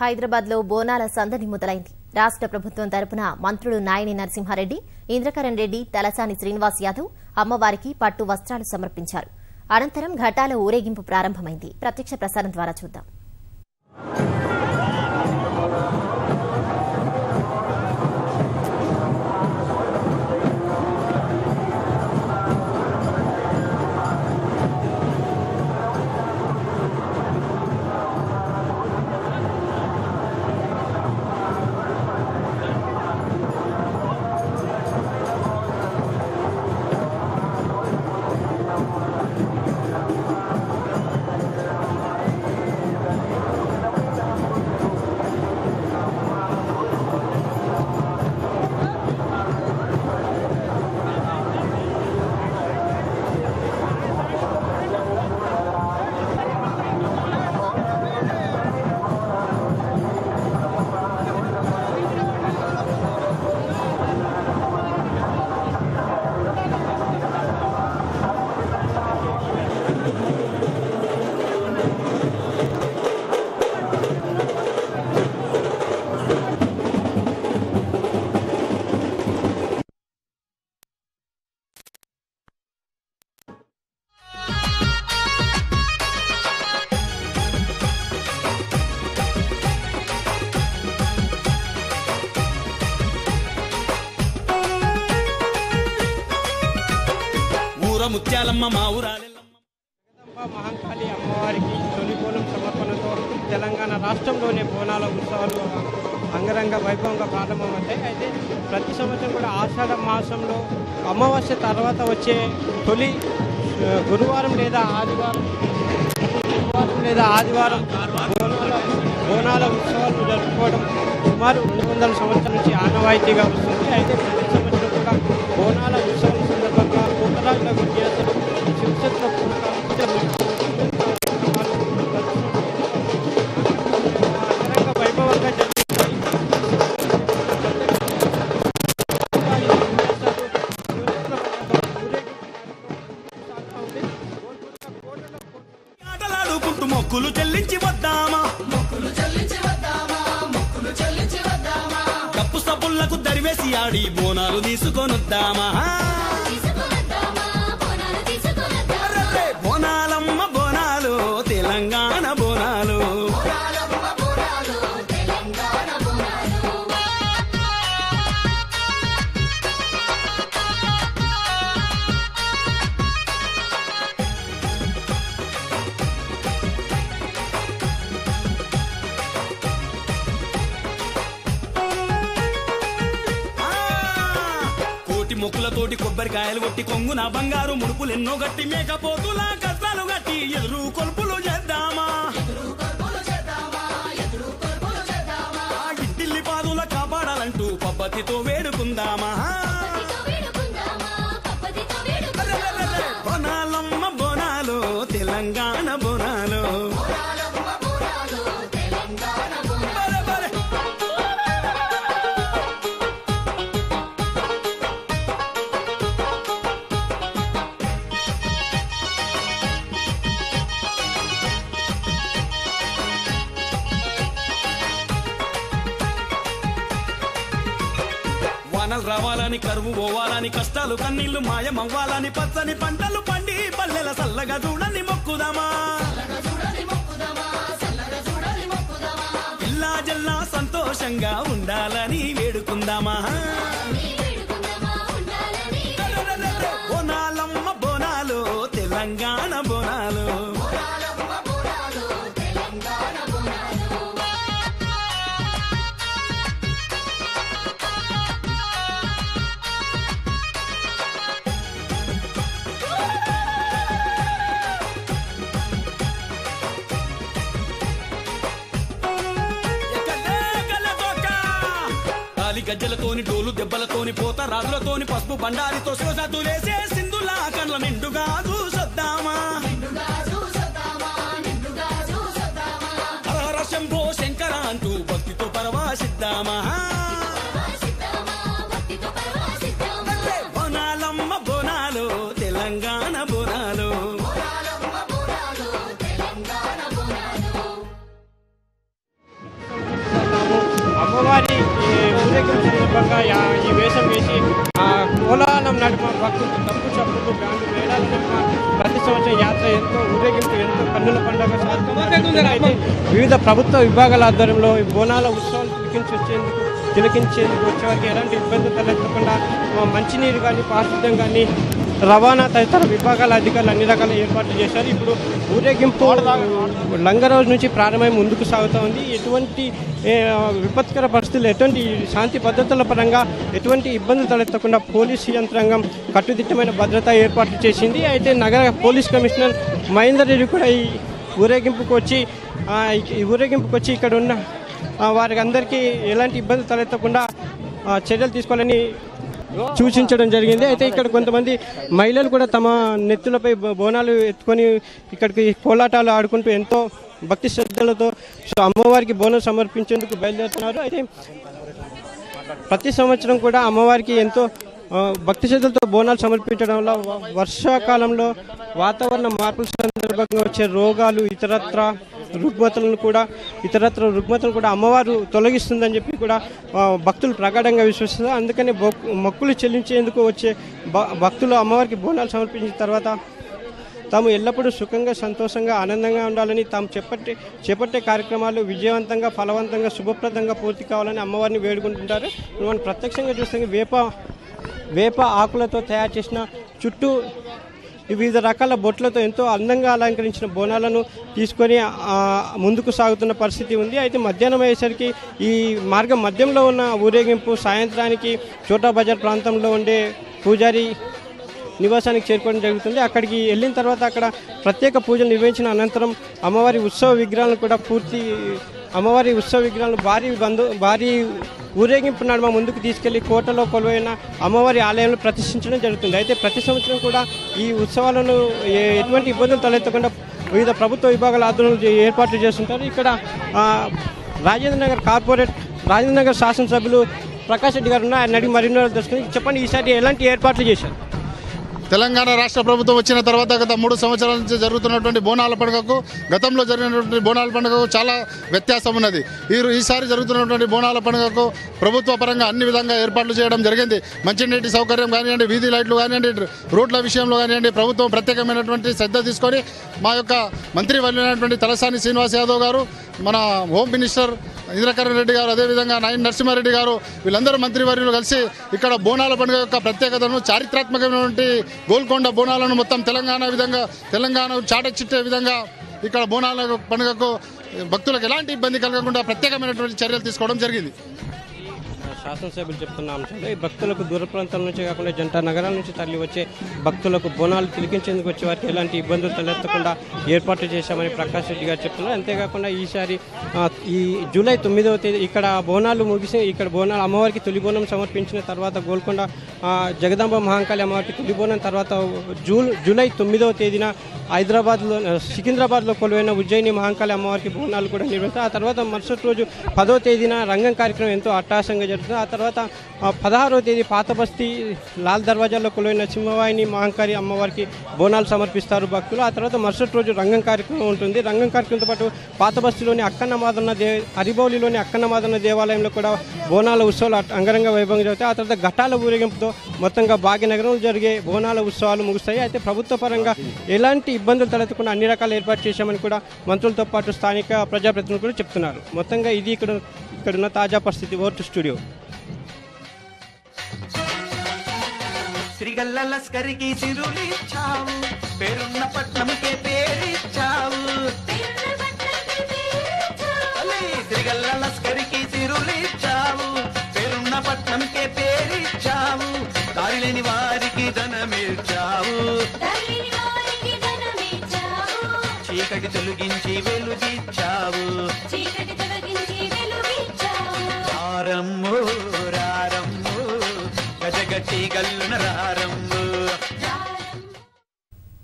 హైదరాబాద్లో బోనాల సందడి మొదలైంది. రాష్ట్ర ప్రభుత్వం తరపున మంత్రులు నాయని నరసింహారెడ్డి, ఇంద్రకరణ్ రెడ్డి, తలసాని శ్రీనివాస్ యాదవ్ అమ్మవారికి పట్టు వస్త్రాలు సమర్పించారు. అనంతరం ఘటాల ఊరేగింపు ప్రారంభమైంది. ప్రత్యక్ష ప్రసారం ద్వారా చూద్దాం. ముత్యాలమ్మ మా ఊరాలెల్లమ్మ మహంకాళి అమ్మవారికి తొలి బోనం సమర్పణతో తెలంగాణ రాష్ట్రంలోనే బోనాల ఉత్సవాలు అంగరంగ వైభవంగా ప్రారంభమవుతాయి. అయితే ప్రతి సంవత్సరం కూడా ఆషాఢ మాసంలో అమావాస్య తర్వాత వచ్చే తొలి గురువారం లేదా ఆదివారం బోనాల ఉత్సవాలు జరుపుకోవడం సుమారు 200 సంవత్సరాల నుంచి ఆనవాయితీగా వస్తుంది. అయితే ప్రతి సంవత్సరం కూడా బోనాల ఉత్సవం సందర్భంగా కొత్తరాజుల విద్యార్థులు శివక్షేత్ర వైభవంగా జరుగుతాయి. ఆటలాడుకుంటూ మొక్కులు చెల్లించి వద్దామా, కప్పు సబ్బులకు దరివేసి ఆడి బోనాలు తీసుకొనొద్దామా. బోనాలమ్మ బోనాలు తెలంగాణ బోనాలు, మొక్కులతోటి కొబ్బరికాయలు కొట్టి కొంగు నా బంగారు ముడుపులెన్నో గట్టి మేకపోతులా కష్టాలు గట్టి ఎదురు కొలుపులు చేద్దామా. ఇడ్డిల్లి పాదుల కాపాడాలంటూ పబ్బతితో వేడుకుందామా. బోనాలమ్మ బోనాలు తెలంగాణ బోనాలు, వానలు రావాలని కరువు పోవాలని కష్టాలు కన్నీళ్లు మాయమవ్వాలని పచ్చని పంటలు పండి పల్లెల సల్లగా చూడని మొక్కుదామా. ఇల్లా జల్లా సంతోషంగా ఉండాలని వేడుకుందామా. బోనాలమ్మ బోనాలు తెలంగాణ బోనాలు, గజ్జలతోని డోలు దెబ్బలతోని పోత రాజులతోని పసుపు బండారితో శివసతులేసే సింధులా కండ్ల నిండుగా చూసొద్దామా. హర శంభో శంకర అంటూ భక్తితో పరవాసిద్దామా. బోనాలమ్మ బోనాలు తెలంగాణ బోనాలు, ఊరేగింపు సందర్భంగా ఈ వేషం వేసి కోలాహలం నడుమ భక్తులు తప్పు చప్పులు బ్యాండు మేళాల నడుమ ప్రతి సంవత్సరం యాత్ర ఎంతో ఊరేగింపు ఎంతో కన్నుల పండుగ అయితే వివిధ ప్రభుత్వ విభాగాల ఆధ్వర్యంలో ఈ బోనాల ఉత్సవాలు తిలకించేందుకు వచ్చేవారికి ఎలాంటి ఇబ్బందులు తలెత్తకుండా మంచినీరు కానీ పారిశుద్ధ్యం కానీ రవాణా తదితర విభాగాల అధికారులు అన్ని రకాల ఏర్పాట్లు చేశారు. ఇప్పుడు ఊరేగింపు లంగరోజు నుంచి ప్రారంభమై ముందుకు సాగుతూ ఉంది. ఎటువంటి విపత్కర పరిస్థితులు, ఎటువంటి శాంతి భద్రతల పరంగా ఎటువంటి ఇబ్బందులు తలెత్తకుండా పోలీసు యంత్రాంగం కట్టుదిట్టమైన భద్రతా ఏర్పాట్లు చేసింది. అయితే నగర పోలీస్ కమిషనర్ మహేందర్ రెడ్డి కూడా ఈ ఊరేగింపుకు వచ్చి ఇక్కడ ఉన్న వారికి అందరికీ ఎలాంటి ఇబ్బందులు తలెత్తకుండా చర్యలు తీసుకోవాలని సూచించడం జరిగింది. అయితే ఇక్కడ కొంతమంది మహిళలు కూడా తమ నెత్తులపై బోనాలు ఎత్తుకొని ఇక్కడికి కోలాటాలు ఆడుకుంటూ ఎంతో భక్తి శ్రద్ధలతో అమ్మవారికి బోనం సమర్పించేందుకు బయలుదేరుతున్నారు. అయితే ప్రతి సంవత్సరం కూడా అమ్మవారికి ఎంతో భక్తి శ్రద్ధలతో బోనాలు సమర్పించడం వల్ల వర్షాకాలంలో వాతావరణ మార్పుల సందర్భంగా వచ్చే రోగాలు ఇతరత్ర రుగ్మతలను కూడా అమ్మవారు తొలగిస్తుందని చెప్పి కూడా భక్తులు ప్రగాఢంగా విశ్వసిస్తారు. అందుకని మొక్కులు చెల్లించేందుకు వచ్చే భక్తులు అమ్మవారికి బోనాలు సమర్పించిన తర్వాత తాము ఎల్లప్పుడూ సుఖంగా సంతోషంగా ఆనందంగా ఉండాలని తాము చేపట్టే కార్యక్రమాలు విజయవంతంగా ఫలవంతంగా శుభప్రదంగా పూర్తి కావాలని అమ్మవారిని వేడుకుంటుంటారు. మనం ప్రత్యక్షంగా చూస్తే వేప ఆకులతో తయారు చేసిన చుట్టూ వివిధ రకాల బొట్లతో ఎంతో అందంగా అలంకరించిన బోనాలను తీసుకొని ముందుకు సాగుతున్న పరిస్థితి ఉంది. అయితే మధ్యాహ్నం అయ్యేసరికి ఈ మార్గం మధ్యంలో ఉన్న ఊరేగింపు సాయంత్రానికి చోటా బజార్ ప్రాంతంలో ఉండే పూజారి నివాసానికి చేరుకోవడం జరుగుతుంది. అక్కడికి వెళ్ళిన తర్వాత అక్కడ ప్రత్యేక పూజలు నిర్వహించిన అనంతరం అమ్మవారి ఉత్సవ విగ్రహాలను భారీ ఊరేగింపు నడుమ ముందుకు తీసుకెళ్లి కోటలో కొలువైన అమ్మవారి ఆలయంలో ప్రతిష్ఠించడం జరుగుతుంది. అయితే ప్రతి సంవత్సరం కూడా ఈ ఉత్సవాలను ఎటువంటి ఇబ్బందులు తలెత్తకుండా వివిధ ప్రభుత్వ విభాగాల ఆధ్వర్యంలో ఏర్పాట్లు చేస్తుంటారు. ఇక్కడ రాజేంద్ర నగర్ శాసనసభ్యులు ప్రకాష్ రెడ్డి గారు ఆయన అడిగి మరిన్ని తెలుసుకుని చెప్పండి, ఈసారి ఎలాంటి ఏర్పాట్లు చేశారు? తెలంగాణ రాష్ట్ర ప్రభుత్వం వచ్చిన తర్వాత గత 3 సంవత్సరాల నుంచి జరుగుతున్నటువంటి బోనాల పండుగకు గతంలో జరిగినటువంటి బోనాల పండుగకు చాలా వ్యత్యాసం ఉన్నది. ఈసారి జరుగుతున్నటువంటి బోనాల పండుగకు ప్రభుత్వ పరంగా అన్ని విధంగా ఏర్పాట్లు చేయడం జరిగింది. మంచినీటి సౌకర్యం కానివ్వండి, వీధి లైట్లు కానివ్వండి, రోడ్ల విషయంలో కానివ్వండి ప్రభుత్వం ప్రత్యేకమైనటువంటి శ్రద్ధ తీసుకొని మా యొక్క మంత్రి వెళ్ళినటువంటి తలసాని శ్రీనివాస్ యాదవ్ గారు, మన హోమ్ మినిస్టర్ ఇంద్రకరణ్ రెడ్డి గారు, అదేవిధంగా నాయన్ నరసింహారెడ్డి గారు వీళ్ళందరూ మంత్రివర్యులు కలిసి ఇక్కడ బోనాల పండుగ యొక్క ప్రత్యేకతను చారిత్రాత్మకమైనటువంటి గోల్కొండ బోనాలను మొత్తం తెలంగాణ చాటచిట్టే విధంగా ఇక్కడ బోనాల పండుగకు భక్తులకు ఎలాంటి ఇబ్బంది కలగకుండా ప్రత్యేకమైనటువంటి చర్యలు తీసుకోవడం జరిగింది. శాసనసభ్యులు చెప్తున్న అంశంలో ఈ భక్తులకు దూర ప్రాంతాల నుంచి కాకుండా జంట నగరాల నుంచి తరలి వచ్చే భక్తులకు బోనాలు తిలకించేందుకు వచ్చే వారికి ఎలాంటి ఇబ్బందులు తలెత్తకుండా ఏర్పాట్లు చేశామని ప్రకాష్ రెడ్డి గారు చెప్తున్నారు. అంతేకాకుండా ఈసారి ఈ జూలై 9వ తేదీ ఇక్కడ బోనాలు ముగిసి ఇక్కడ బోనాలు అమ్మవారికి తొలి బోనం సమర్పించిన తర్వాత గోల్కొండ జగదాంబ మహాంకాళి అమ్మవారికి తొలి బోనం తర్వాత జూలై 9వ తేదీన సికింద్రాబాద్లో కొలువైన ఉజ్జయిని మహాంకాళి అమ్మవారికి బోనాలు కూడా నిర్వహిస్తారు. ఆ తర్వాత మరుసటి రోజు 10వ తేదీన రంగం కార్యక్రమం ఎంతో అట్టహాసంగా జరుగుతుంది. ఆ తర్వాత 16వ తేదీ పాతబస్తీ లాల్ దర్వాజాలో కొలువైన సింహవాహిని మహాంకాళి అమ్మవారికి బోనాలు సమర్పిస్తారు భక్తులు. ఆ తర్వాత మరుసటి రోజు రంగం కార్యక్రమం ఉంటుంది. రంగం కార్యక్రమంతో పాటు పాతబస్తీలోని అరిబౌలిలోని అక్కన్నమాదన్న దేవాలయంలో కూడా బోనాల ఉత్సవాలు అంగరంగ వైభవంగా జరుగుతాయి. ఆ తర్వాత ఘటాల ఊరేగింపుతో మొత్తంగా భాగ్యనగరంలో జరిగే బోనాల ఉత్సవాలు ముగుస్తాయి. అయితే ప్రభుత్వ పరంగా ఎలాంటి ఇబ్బందులు తలెత్తకుండా అన్ని రకాల ఏర్పాటు చేశామని కూడా మంత్రులతో పాటు స్థానిక ప్రజాప్రతినిధులు కూడా చెప్తున్నారు. మొత్తంగా ఇది ఇక్కడున్న తాజా పరిస్థితి. Vote studio. శ్రీగల్ల లస్కరికి సిరులిచ్చావు, పేరున్న పట్నంకే పేరిచ్చావు. శ్రీగల్ల లస్కరికి సిరులిచ్చావు, పేరున్న పట్నంకే పేరిచ్చావు. దారిలేని వారికి ధనమిచ్చావు, చీకటి తొలగించి వెలుగిచ్చావు. రారమ్ము రారమ్ము గజగట్టి గల్లున రారమ్ము.